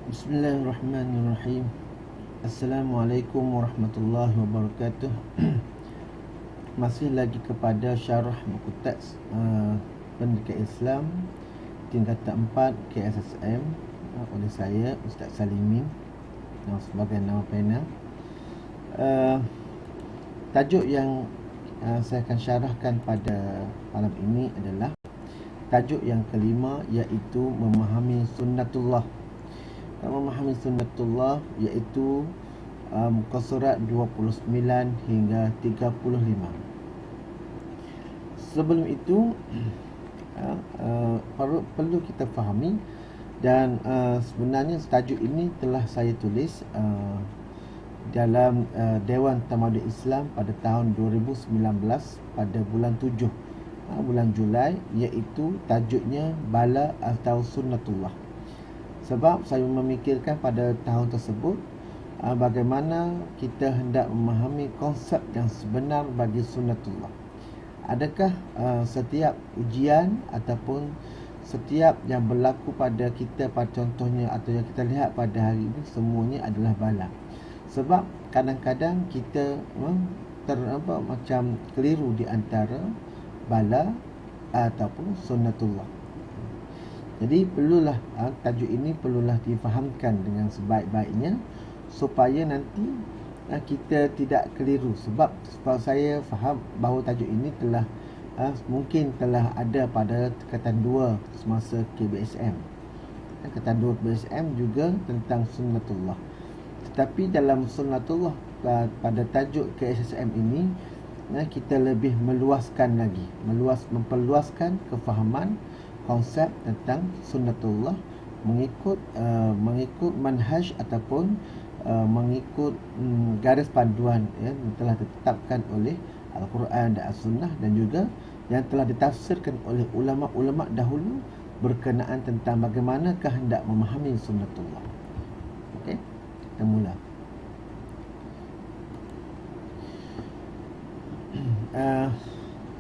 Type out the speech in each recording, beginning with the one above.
Bismillahirrahmanirrahim. Assalamualaikum warahmatullahi wabarakatuh. Masih lagi kepada syarah buku teks Pendidikan Islam tingkatan 4 KSSM oleh saya Ustaz Salimin sebagai nama pena. Tajuk yang saya akan syarahkan pada malam ini adalah tajuk yang kelima, iaitu memahami sunnatullah. Memahami sunnatullah iaitu muka surat 29 hingga 35. Sebelum itu perlu kita fahami, dan sebenarnya tajuk ini telah saya tulis dalam Dewan Tamadun Islam pada tahun 2019 pada bulan 7 bulan Julai, iaitu tajuknya Bala atau Sunnatullah. Sebab saya memikirkan pada tahun tersebut bagaimana kita hendak memahami konsep yang sebenar bagi sunnatullah. Adakah setiap ujian ataupun setiap yang berlaku pada kita, pada contohnya atau yang kita lihat pada hari ini, semuanya adalah bala? Sebab kadang-kadang kita macam keliru di antara bala ataupun sunnatullah. Jadi perlulah tajuk ini perlulah difahamkan dengan sebaik-baiknya supaya nanti kita tidak keliru. Sebab saya faham bahawa tajuk ini telah mungkin telah ada pada tingkatan 2 semasa KBSM. Tingkatan 2 KBSM juga tentang sunnatullah. Tetapi dalam sunnatullah pada tajuk KSSM ini kita lebih meluaskan lagi, memperluaskan kefahaman konsep tentang sunnatullah mengikut manhaj ataupun mengikut garis panduan yang telah ditetapkan oleh Al-Quran dan As-Sunnah, dan juga yang telah ditafsirkan oleh ulama-ulama dahulu berkenaan tentang bagaimanakah hendak memahami sunnatullah. Okey, kita mula.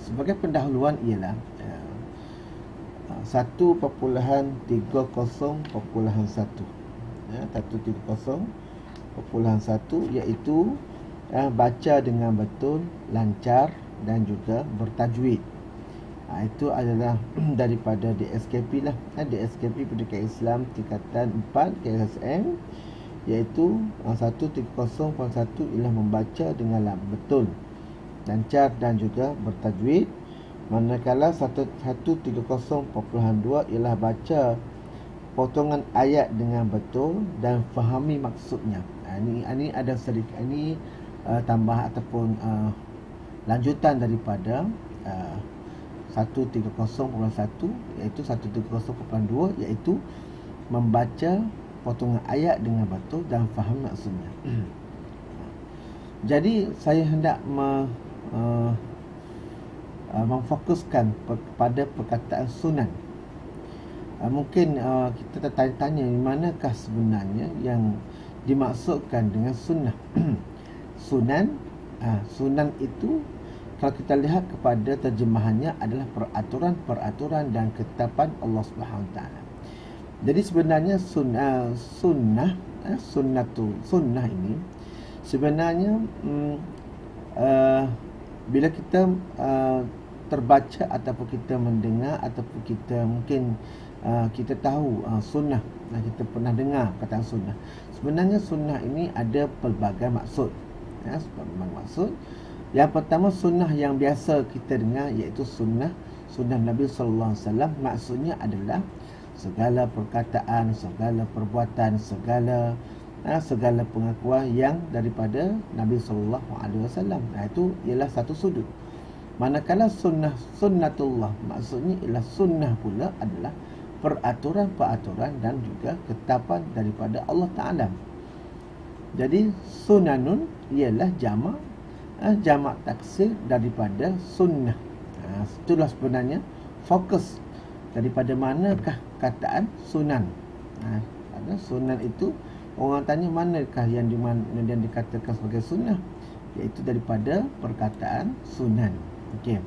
Sebagai pendahuluan ialah 1.30.1 1.30.1 iaitu baca dengan betul, lancar dan juga bertajwid. Itu adalah daripada DSKP lah. DSKP Pendidikan Islam tingkatan 4 KSSM, iaitu 1.30.1 ialah membaca dengan betul, lancar dan juga bertajwid. Manakala 1.30.2 ialah baca potongan ayat dengan betul dan fahami maksudnya. Ini ada sedikit, ini tambah ataupun lanjutan daripada 1.30.1, iaitu 1.30.2 iaitu membaca potongan ayat dengan betul dan faham maksudnya. Jadi saya hendak memfokuskan pada perkataan sunan. Mungkin kita tertanya-tanya, manakah sebenarnya yang dimaksudkan dengan sunnah? Sunan itu kalau kita lihat kepada terjemahannya adalah peraturan-peraturan dan ketetapan Allah Subhanahu Taala. Jadi sebenarnya sunnah ini sebenarnya bila kita terbaca ataupun kita mendengar ataupun kita mungkin kita tahu sunnah, kita pernah dengar perkataan sunnah. Sebenarnya sunnah ini ada pelbagai maksud. Maksud yang pertama, sunnah yang biasa kita dengar iaitu sunnah Nabi sallallahu alaihi wasallam. Maksudnya adalah segala perkataan, segala perbuatan, segala pengakuan yang daripada Nabi sallallahu alaihi wasallam. Itu ialah satu sudut. Manakala sunnatullah maksudnya ialah sunnah pula adalah peraturan-peraturan dan juga ketetapan daripada Allah Ta'ala. Jadi sunanun ialah jamak taksir daripada sunnah. Itulah sebenarnya fokus daripada manakah kataan sunan. Sunan itu orang tanya manakah yang dikatakan sebagai sunnah, iaitu daripada perkataan sunan. Okey.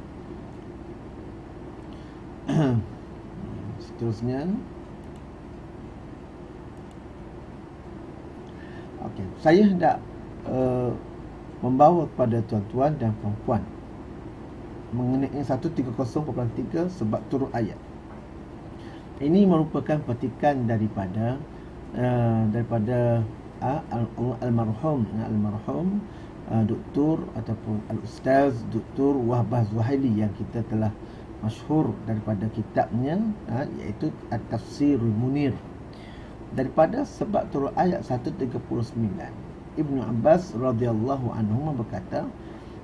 Seterusnya Okey, saya hendak membawa kepada tuan-tuan dan puan-puan mengenai 130.3 sebab turun ayat. Ini merupakan petikan daripada almarhum Doktor ataupun Al-Ustaz Doktor Wahbah Zuhaili yang kita telah masyhur daripada kitabnya, iaitu At-Tafsirul Munir. Daripada sebab turun ayat 139, Ibnu Abbas radhiyallahu anhu berkata,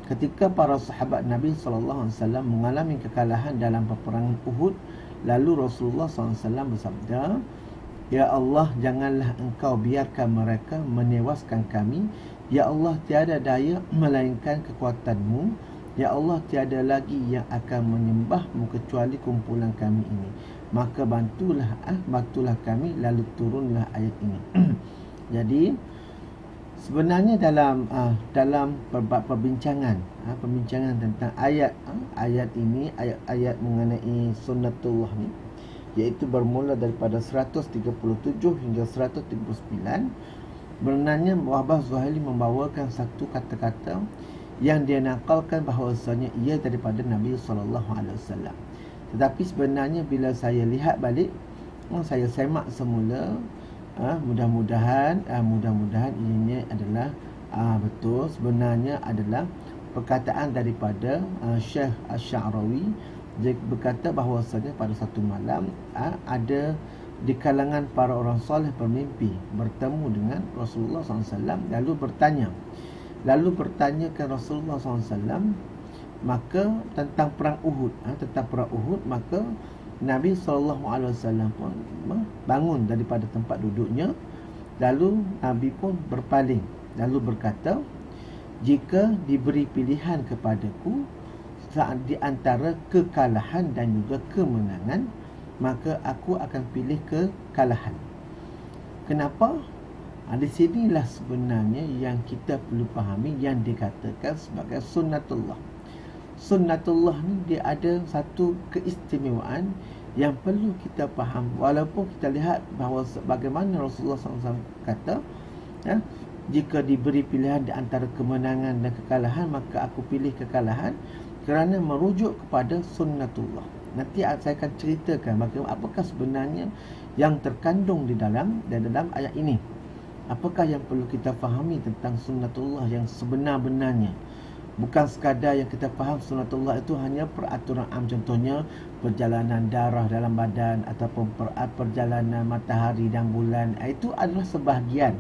ketika para sahabat Nabi SAW mengalami kekalahan dalam peperangan Uhud, lalu Rasulullah SAW bersabda, Ya Allah, janganlah engkau biarkan mereka menewaskan kami. Ya Allah, tiada daya melainkan kekuatanmu. Ya Allah, tiada lagi yang akan menyembahmu kecuali kumpulan kami ini. Maka bantulah kami. Lalu turunlah ayat ini. Jadi sebenarnya dalam perbincangan tentang ayat ini, ayat mengenai sunnatullah ni, iaitu bermula daripada 137 hingga 139, sebenarnya Wahbah Zuhaili membawakan satu kata-kata yang dia nakalkan bahawasanya ia daripada Nabi SAW. Tetapi sebenarnya bila saya lihat balik, saya semak semula, mudah-mudahan ianya adalah betul. Sebenarnya adalah perkataan daripada Syekh Asy-Sya'rawi. Dia berkata bahawasanya pada satu malam ada di kalangan para orang soleh bermimpi bertemu dengan Rasulullah SAW, lalu bertanya ke Rasulullah SAW maka tentang perang Uhud, maka Nabi SAW pun bangun daripada tempat duduknya, lalu Nabi pun berpaling, lalu berkata, jika diberi pilihan kepadaku saat di antara kekalahan dan juga kemenangan, maka aku akan pilih kekalahan. Kenapa? Di sinilah sebenarnya yang kita perlu fahami yang dikatakan sebagai sunnatullah. Sunnatullah ni dia ada satu keistimewaan yang perlu kita faham. Walaupun kita lihat bahawa bagaimana Rasulullah SAW kata, jika diberi pilihan di antara kemenangan dan kekalahan, maka aku pilih kekalahan, kerana merujuk kepada sunnatullah. Nanti saya akan ceritakan bagaimana, apakah sebenarnya yang terkandung di dalam ayat ini. Apakah yang perlu kita fahami tentang sunnatullah yang sebenar-benarnya. Bukan sekadar yang kita faham sunnatullah itu hanya peraturan am, contohnya perjalanan darah dalam badan ataupun perjalanan matahari dan bulan. Itu adalah sebahagian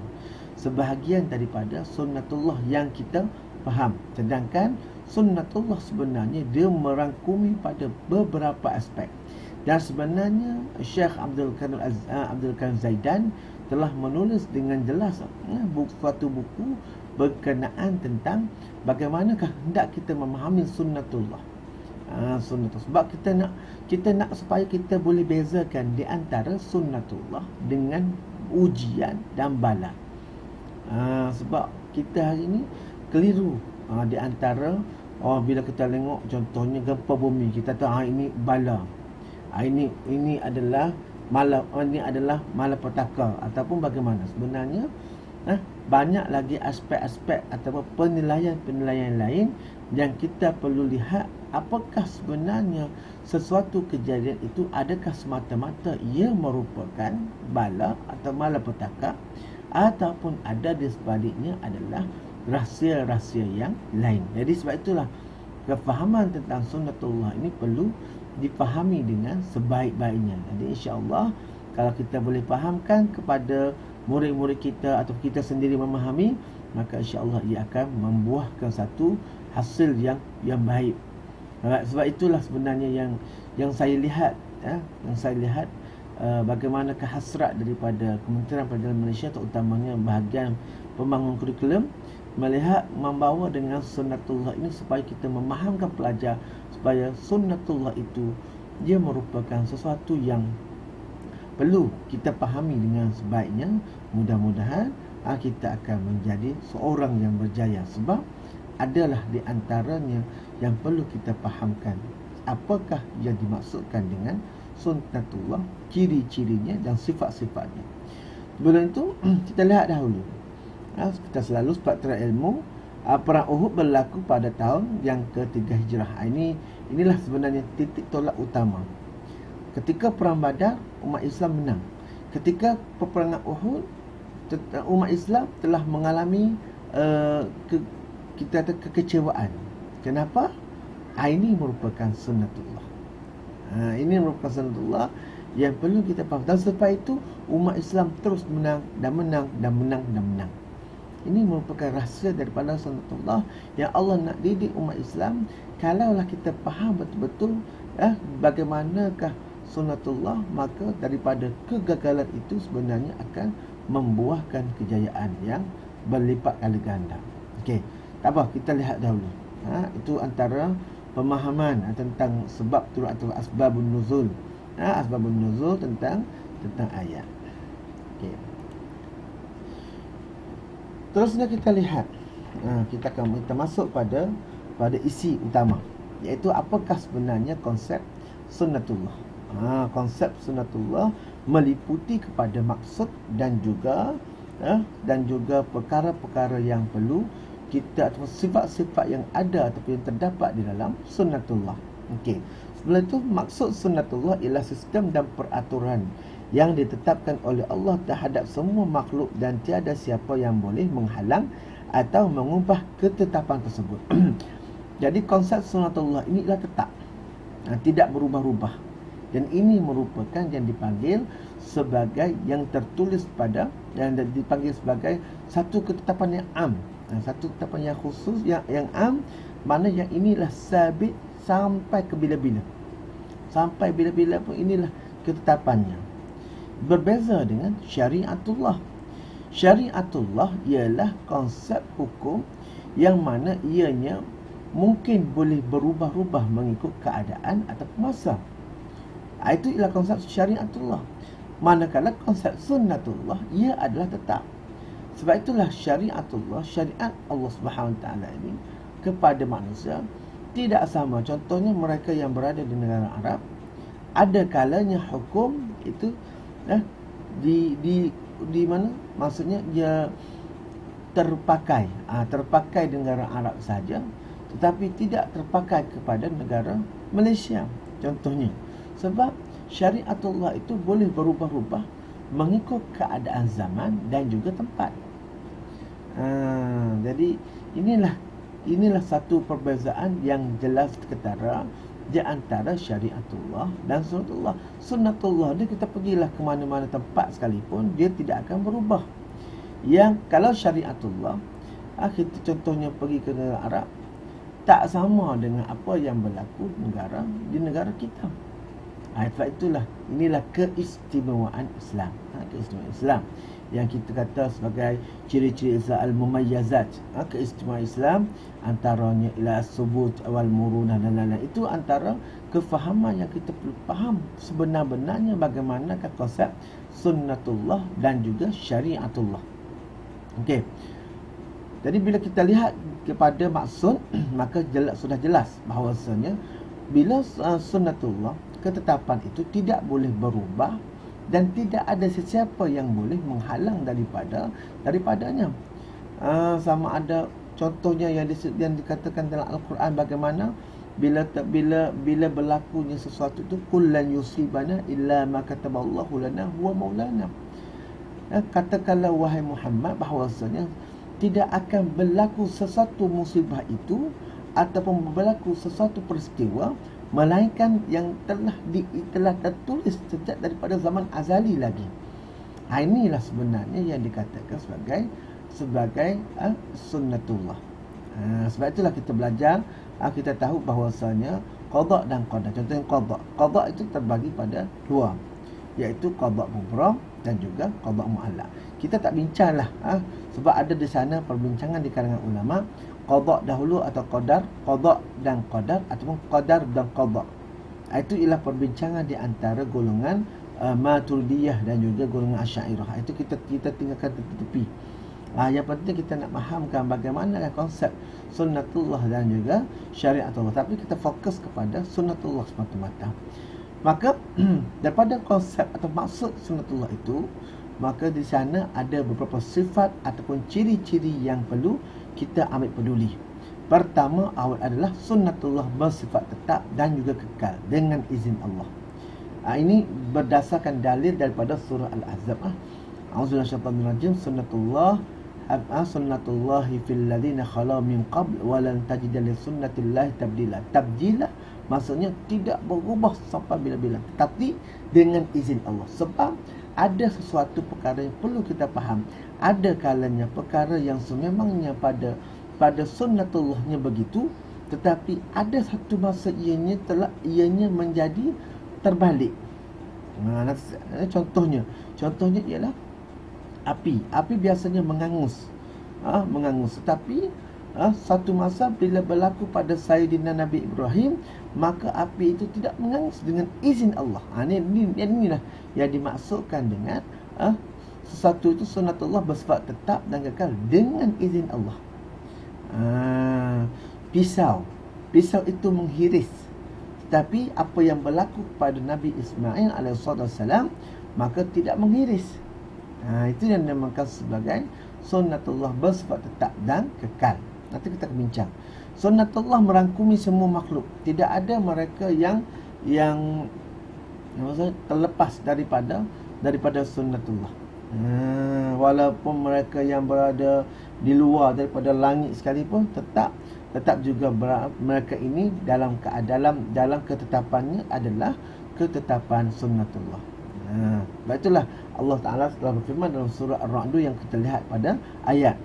daripada sunnatullah yang kita faham. Sedangkan sunnatullah sebenarnya dia merangkumi pada beberapa aspek. Dan sebenarnya Syekh Abdul Karim Zaidan telah menulis dengan jelas suatu buku berkenaan tentang bagaimanakah hendak kita memahami sunnatullah. Sebab kita nak supaya kita boleh bezakan di antara sunnatullah dengan ujian dan bala. Sebab kita hari ini keliru di antara bila kita tengok contohnya gempa bumi, kita tahu ini bala, ini adalah malapetaka ataupun bagaimana. Sebenarnya banyak lagi aspek-aspek ataupun penilaian lain yang kita perlu lihat. Apakah sebenarnya sesuatu kejadian itu, adakah semata-mata ia merupakan bala atau malapetaka, ataupun ada di sebaliknya adalah rahsia-rahsia yang lain. Jadi sebab itulah kefahaman tentang sunnatullah ini perlu dipahami dengan sebaik-baiknya. Jadi insya-Allah kalau kita boleh fahamkan kepada murid-murid kita atau kita sendiri memahami, maka insya-Allah ia akan membuahkan satu hasil yang baik. Sebab itulah sebenarnya yang saya lihat, bagaimanakah hasrat daripada Kementerian Pendidikan Malaysia, terutamanya bahagian pembangun kurikulum, melihat membawa dengan sunnatullah ini supaya kita memahamkan pelajar supaya sunnatullah itu dia merupakan sesuatu yang perlu kita fahami dengan sebaiknya. Mudah-mudahan kita akan menjadi seorang yang berjaya. Sebab adalah di antaranya yang perlu kita fahamkan apakah yang dimaksudkan dengan sunnatullah, ciri-cirinya dan sifat-sifatnya. Sebelum itu kita lihat dahulu Kita selalu sebab ilmu. Perang Uhud berlaku pada tahun yang ke-3 Hijrah. Inilah sebenarnya titik tolak utama. Ketika perang Badar, umat Islam menang. Ketika peperangan Uhud, umat Islam telah mengalami kekecewaan. Kenapa? Ini merupakan sunnatullah. Ini merupakan sunnatullah yang perlu kita faham. Dan selepas itu umat Islam terus menang dan menang dan menang dan menang. Ini merupakan rahsia daripada sunnatullah yang Allah nak didik umat Islam. Kalaulah kita faham betul-betul bagaimanakah sunnatullah, maka daripada kegagalan itu sebenarnya akan membuahkan kejayaan yang berlipat kali ganda. Okey, tak apa, kita lihat dahulu. Itu antara pemahaman tentang sebab turun atau asbabun nuzul. Asbabun nuzul tentang ayat. Okey. Terusnya kita lihat. Kita masuk pada isi utama, iaitu apakah sebenarnya konsep sunnatullah. Konsep sunnatullah meliputi kepada maksud dan juga perkara-perkara yang perlu kita, atau sifat-sifat yang ada ataupun yang terdapat di dalam sunnatullah. Okey. Sebelum itu, maksud sunnatullah ialah sistem dan peraturan yang ditetapkan oleh Allah terhadap semua makhluk dan tiada siapa yang boleh menghalang atau mengubah ketetapan tersebut. Jadi konsep sunnatullah ini ialah tetap, tidak berubah-ubah, dan ini merupakan yang dipanggil sebagai yang tertulis pada, yang dipanggil sebagai satu ketetapan yang am, satu ketetapan yang khusus, yang am, mana yang inilah sabit sampai ke bila-bila, sampai bila-bila pun inilah ketetapannya. Berbeza dengan syariatullah. Syariatullah ialah konsep hukum yang mana ianya mungkin boleh berubah-ubah mengikut keadaan atau masa. Itu ialah konsep syariatullah. Manakala konsep sunnatullah, ia adalah tetap. Sebab itulah syariatullah, syariat Allah Subhanahu Wa Taala ini kepada manusia tidak sama. Contohnya mereka yang berada di negara Arab, ada kalanya hukum itu di mana, maksudnya dia terpakai di negara Arab saja, tetapi tidak terpakai kepada negara Malaysia contohnya. Sebab syariatullah itu boleh berubah-ubah mengikut keadaan zaman dan juga tempat. Jadi inilah satu perbezaan yang jelas ketara di antara syariatullah dan sunnatullah. Sunnatullah dia, kita pergilah ke mana-mana tempat sekalipun, dia tidak akan berubah. Yang kalau syariatullah, kita contohnya pergi ke negara Arab, tak sama dengan apa yang berlaku di negara kita. Sebab itulah, inilah keistimewaan Islam. Keistimewaan Islam yang kita kata sebagai ciri-ciri Islam al-mumayyazat. Keistimewaan Islam antaranya ila subut wal murunah dan lain-lain. Itu antara kefahaman yang kita perlu faham sebenar-benarnya bagaimanakah konsep sunnatullah dan juga syariatullah. Okey. Jadi bila kita lihat kepada maksud, maka sudah jelas bahawasanya bila sunnatullah, ketetapan itu tidak boleh berubah dan tidak ada sesiapa yang boleh menghalang daripadanya. Sama ada contohnya yang dikatakan dalam Al-Quran, bagaimana bila berlakunya sesuatu itu, qul lan yusibana illa ma kataballahu lana huwa maulana. Katakanlah wahai Muhammad bahawasanya tidak akan berlaku sesuatu musibah itu ataupun berlaku sesuatu peristiwa melainkan yang telah tertulis sejak daripada zaman azali lagi. Inilah sebenarnya yang dikatakan sebagai sunnatullah. Sebab itulah kita belajar, kita tahu bahawasanya qada dan qadar. Contohnya qada itu terbagi pada dua, iaitu qada mubram dan juga qada muallaq. Kita tak bincanglah, sebab ada di sana perbincangan di kalangan ulama, qada dahulu atau qada dan qadar, ataupun qadar dan qada. Itu ialah perbincangan di antara golongan Maturidiyah dan juga golongan Asy'ariyah. Itu kita tinggalkan tepi. Yang penting kita nak fahamkan bagaimana konsep sunnatullah dan juga syariatullah, tapi kita fokus kepada sunnatullah semata-mata. Maka daripada konsep atau maksud sunnatullah itu, maka di sana ada beberapa sifat ataupun ciri-ciri yang perlu kita ambil peduli. Pertama, awal adalah sunnatullah bersifat tetap dan juga kekal dengan izin Allah. Ini berdasarkan dalil daripada surah Al-Ahzab. A'udzubillahi minasyaitanir rajim. Sunnatullahi fil ladzina khala min qabl wa lan tajida li sunnatillahi tabdila. Tabdila maksudnya tidak berubah sampai bila-bila, tetapi dengan izin Allah. Sebab ada sesuatu perkara yang perlu kita faham. Ada kalanya perkara yang sememangnya pada sunnatullahnya begitu, tetapi ada satu masa ianya menjadi terbalik. Contohnya ialah api biasanya mengangus, tetapi satu masa bila berlaku pada Sayyidina Nabi Ibrahim, maka api itu tidak mengangus dengan izin Allah. Inilah yang dimaksudkan dengan sesuatu itu sunnatullah bersifat tetap dan kekal dengan izin Allah. Pisau itu menghiris, tapi apa yang berlaku pada Nabi Ismail alaihissalam maka tidak menghiris. Itu yang dinamakan sebagai sunnatullah bersifat tetap dan kekal. Nanti kita akan bincang. Sunnatullah merangkumi semua makhluk. Tidak ada mereka yang terlepas daripada sunnatullah. Walaupun mereka yang berada di luar daripada langit sekalipun, tetap juga mereka ini dalam ketetapannya adalah ketetapan sunnatullah. Sebab itulah Allah Ta'ala telah berfirman dalam surah Ar-Ra'd yang kita lihat pada ayat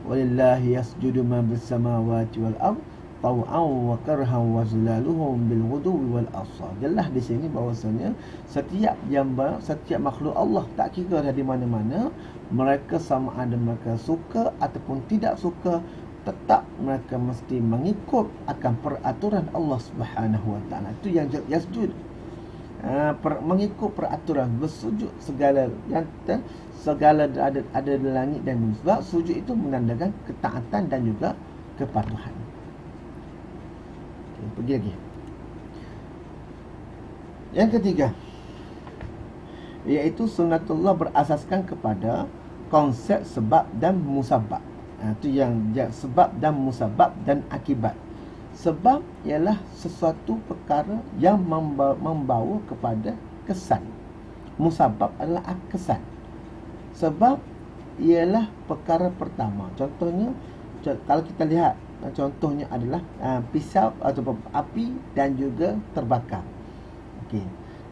walillahi yasjudu ma bis samawati wal ard taw'an wa karhan wa zilaluhum bil ghuduwi wal asal. Jelas di sini bahawasanya setiap makhluk Allah, tak kira dari mana-mana, mereka sama ada mereka suka ataupun tidak suka, tetap mereka mesti mengikut akan peraturan Allah Subhanahu wa taala. Itu yang yasjud, mengikut peraturan, bersujud segala ada di langit dan bumi. Sebab sujud itu menandakan ketaatan dan juga kepatuhan. Pergi lagi. Yang ketiga, iaitu sunnatullah berasaskan kepada konsep sebab dan musabab. Itu yang sebab dan musabab dan akibat. Sebab ialah sesuatu perkara yang membawa kepada kesan. Musabab adalah kesan. Sebab ialah perkara pertama. Contohnya, kalau kita lihat, contohnya adalah pisau atau api dan juga terbakar. Okey.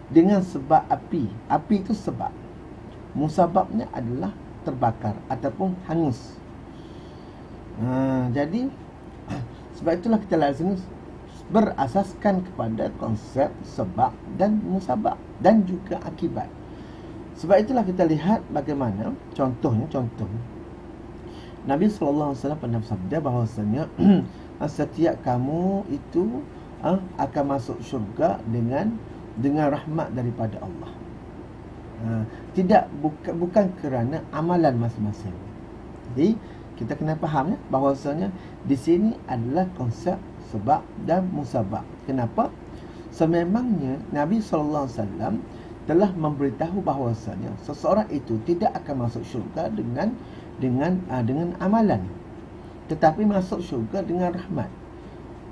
Dengan sebab api itu sebab. Musababnya adalah terbakar ataupun hangus. Jadi sebab itulah kita lazim berasaskan kepada konsep sebab dan musabab dan juga akibat. Sebab itulah kita lihat bagaimana contoh Nabi SAW pernah bersabda bahawasanya setiap kamu itu akan masuk syurga dengan rahmat daripada Allah. Bukan kerana amalan masing-masing. Jadi kita kena faham bahawasanya di sini adalah konsep sebab dan musabab. Kenapa? Sememangnya Nabi SAW telah memberitahu bahawasanya seseorang itu tidak akan masuk syurga dengan amalan, tetapi masuk syurga dengan rahmat.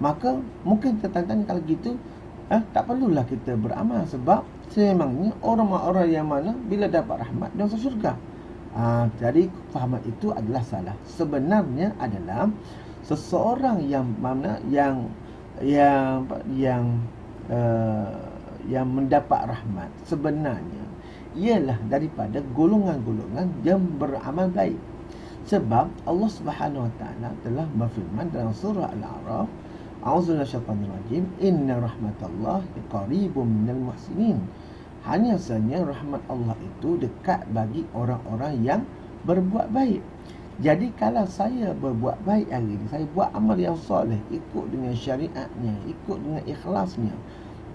Maka mungkin kita tanya, kalau gitu tak perlulah kita beramal, sebab sememangnya orang-orang yang mana bila dapat rahmat dia masuk syurga. Jadi fahaman itu adalah salah. Sebenarnya adalah seseorang yang mana yang mendapat rahmat sebenarnya ialah daripada golongan-golongan yang beramal baik. Sebab Allah Subhanahu wa taala telah berfirman dalam surah Al-A'raf, a'udzubillahi minasyaitanir rajim, inna rahmatallahi qaribun minal muhsinin. Hanya sahaja rahmat Allah itu dekat bagi orang-orang yang berbuat baik. Jadi kalau saya berbuat baik hari ini, saya buat amal yang soleh, ikut dengan syariatnya, ikut dengan ikhlasnya,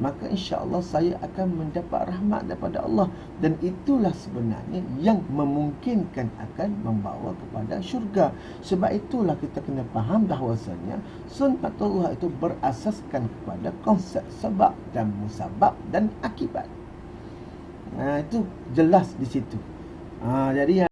maka insya-Allah saya akan mendapat rahmat daripada Allah, dan itulah sebenarnya yang memungkinkan akan membawa kepada syurga. Sebab itulah kita kena faham bahawasanya sunnatullah itu berasaskan kepada konsep sebab dan musabab dan akibat. Itu jelas di situ. Jadi